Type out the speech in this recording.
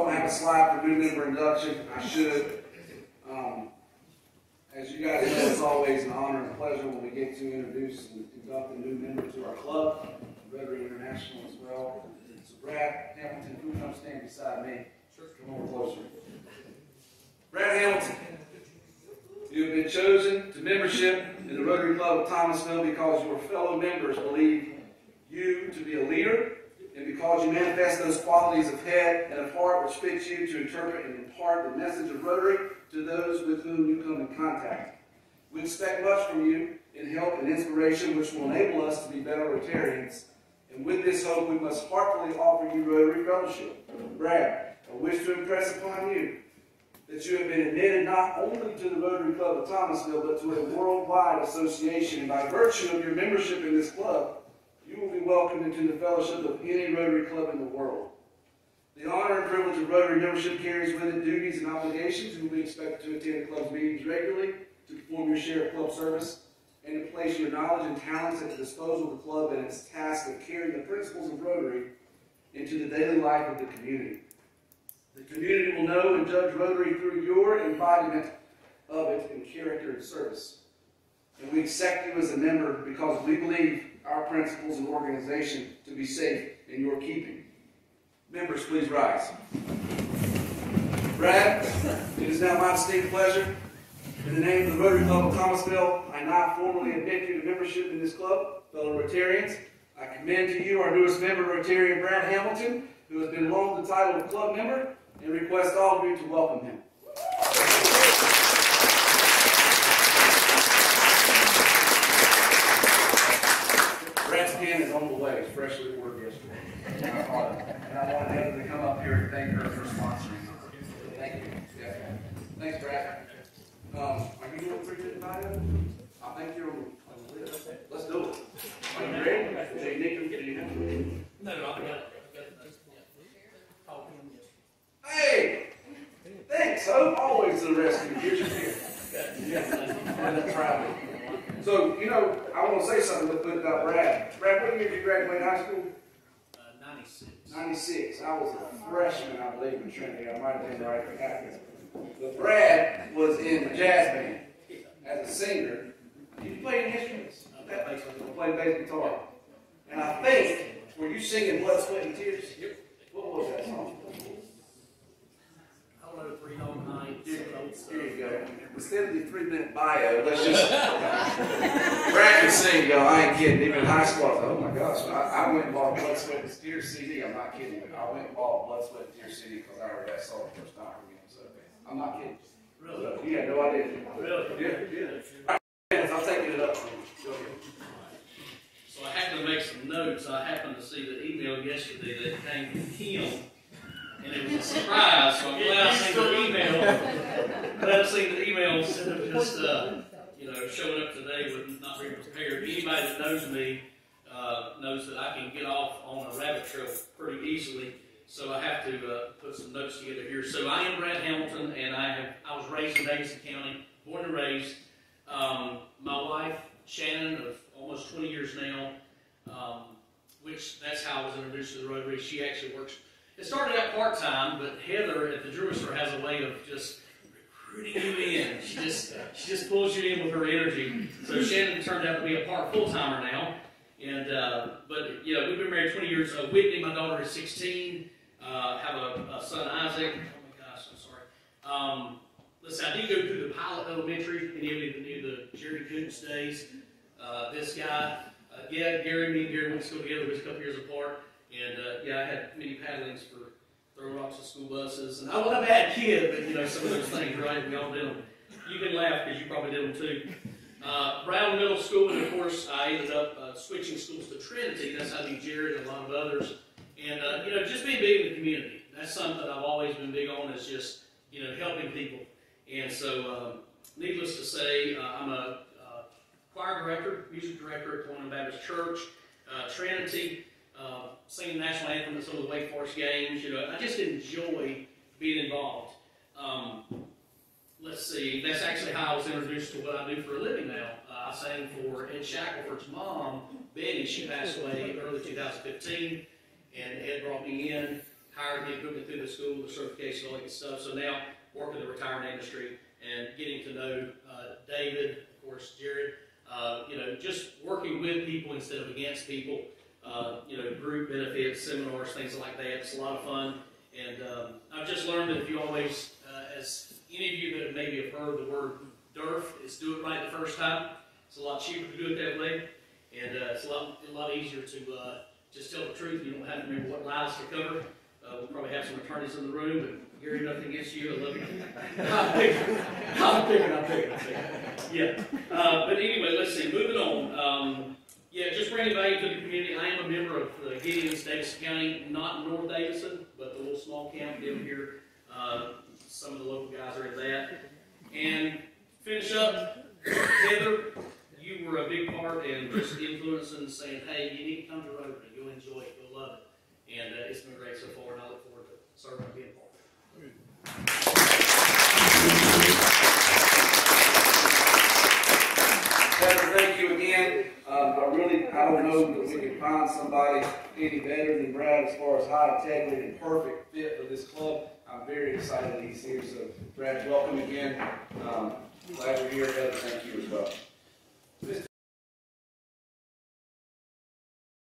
don't have a slide for new member induction. I should. As you guys know, it's always an honor and a pleasure when we get to introduce and conduct a new member to our club, Rotary International as well. So Brad Hamilton, who come stand beside me? Sure. Come over closer. Brad Hamilton, you have been chosen to membership in the Rotary Club of Thomasville because your fellow members believe you to be a leader, and because you manifest those qualities of head and of heart which fit you to interpret and impart the message of Rotary to those with whom you come in contact. We expect much from you in help and inspiration which will enable us to be better Rotarians, and with this hope we must heartfully offer you Rotary Fellowship. Brad, I wish to impress upon you that you have been admitted not only to the Rotary Club of Thomasville, but to a worldwide association, and by virtue of your membership in this club, you will be welcomed into the fellowship of any Rotary Club in the world. The honor and privilege of Rotary membership carries with it duties and obligations. You will be expected to attend the club's meetings regularly, to perform your share of club service, and to place your knowledge and talents at the disposal of the club and its task of carrying the principles of Rotary into the daily life of the community. The community will know and judge Rotary through your embodiment of it in character and service. And we accept you as a member because we believe our principles and organization to be safe in your keeping. Members, please rise. Brad, it is now my distinct pleasure, in the name of the Rotary Club of Thomasville, I now formally admit you to membership in this club. Fellow Rotarians, I commend to you our newest member, Rotarian Brad Hamilton, who has been loaned the title of club member, and request all of you to welcome him. Brad's pen is on the way. It's freshly ordered yesterday. And I wanted Heather to come up here and thank her for sponsoring. Thank you. Yeah. Thanks, Brad. Are you doing 3-minute bio? I think you're on the list. Let's do it. Are you ready? Do you need to get it? No, I got it. Hey! Thanks, Hope. Always to the rescue. Here's your beer. Yeah. Travel. So, you know, I want to say something real quick about Brad. Brad, what year did you graduate high school? 96. 96. I was a freshman, I believe, in Trinity. I might have been right after. But Brad was in the jazz band as a singer. Did you play any instruments? I played bass guitar. And I think, were you singing Blood, Sweat, and Tears? Yep. What was that song? I don't know, 3 Long Nights. Here you go. Instead of the 3-minute bio, let's just. Brad can sing, y'all. I ain't kidding. Even in high school, I thought, oh my gosh. I went and bought Blood, Sweat, and Tears CD. I'm not kidding. I went and bought Blood, Sweat, and Tears CD because I heard that song the first time for me. So I'm not kidding. Really? So, you had no idea. Really? Yeah. All right, I'll take it up for you. Go ahead. So I had to make some notes. I happened to see the email yesterday that came from him. And it was a surprise, so I'm glad I seen the email. Glad I seen the email instead of just, showing up today with not being prepared. Anybody that knows me knows that I can get off on a rabbit trail pretty easily, so I have to put some notes together here. So I am Brad Hamilton, and I was raised in Davidson County, born and raised. My wife, Shannon, of almost 20 years now, which that's how I was introduced to the Rotary. She actually works. It started out part-time, but Heather at the jewelry store has a way of just recruiting you in. She just pulls you in with her energy. So Shannon turned out to be a full-timer now. And but we've been married 20 years. Whitney, my daughter, is 16. Have a son, Isaac. Oh my gosh, I'm sorry. Listen, I did go through the Pilot Elementary. Any of you that knew the Jerry Goods days? This guy, Gary, me and Gary went to school together. We was a couple years apart. And I had many paddlings for throwing rocks at school buses. And I wasn't a bad kid, but some of those things, right? We all did them. You can laugh because you probably did them too. Brown Middle School, and of course I ended up switching schools to Trinity. That's how I knew Jared and a lot of others. And just being big in the community. That's something that I've always been big on, is just helping people. And so, needless to say, I'm a choir director, music director at Colonial Baptist Church, Trinity. Singing the national anthem at some of the Wake Forest games. I just enjoy being involved. Let's see, that's actually how I was introduced to what I do for a living now. I sang for Ed Shackelford's mom, Betty. She passed away early 2015, and Ed brought me in. hired me, put me through the school, the certification, all that good stuff. So now, working in the retirement industry and getting to know David, of course, Jared, just working with people instead of against people, group benefits, seminars, things like that. It's a lot of fun. And I've just learned that if you always, as any of you that maybe have heard the word DERF, is do it right the first time. It's a lot cheaper to do it that way. And it's a lot easier to just tell the truth. You don't have to remember what lies to cover. We'll probably have some attorneys in the room, but Gary, nothing against you. I love you. I'm picking. Yeah. But anyway, let's see. Moving on. Just bringing value to the community. I am a member of Gideon's, Davidson County, not in North Davidson, but the little small county down here. Some of the local guys are in that. And finish up, Heather, you were a big part in just influencing, saying, hey, you need to come to Rotary. You'll enjoy it. You'll love it. And it's been great so far, and I look forward to serving and being part of it. Heather, thank you again. I don't know that we can find somebody any better than Brad as far as high integrity and perfect fit for this club. I'm very excited he's here. So, Brad, welcome again. Glad you're here, Heather. Thank you as well.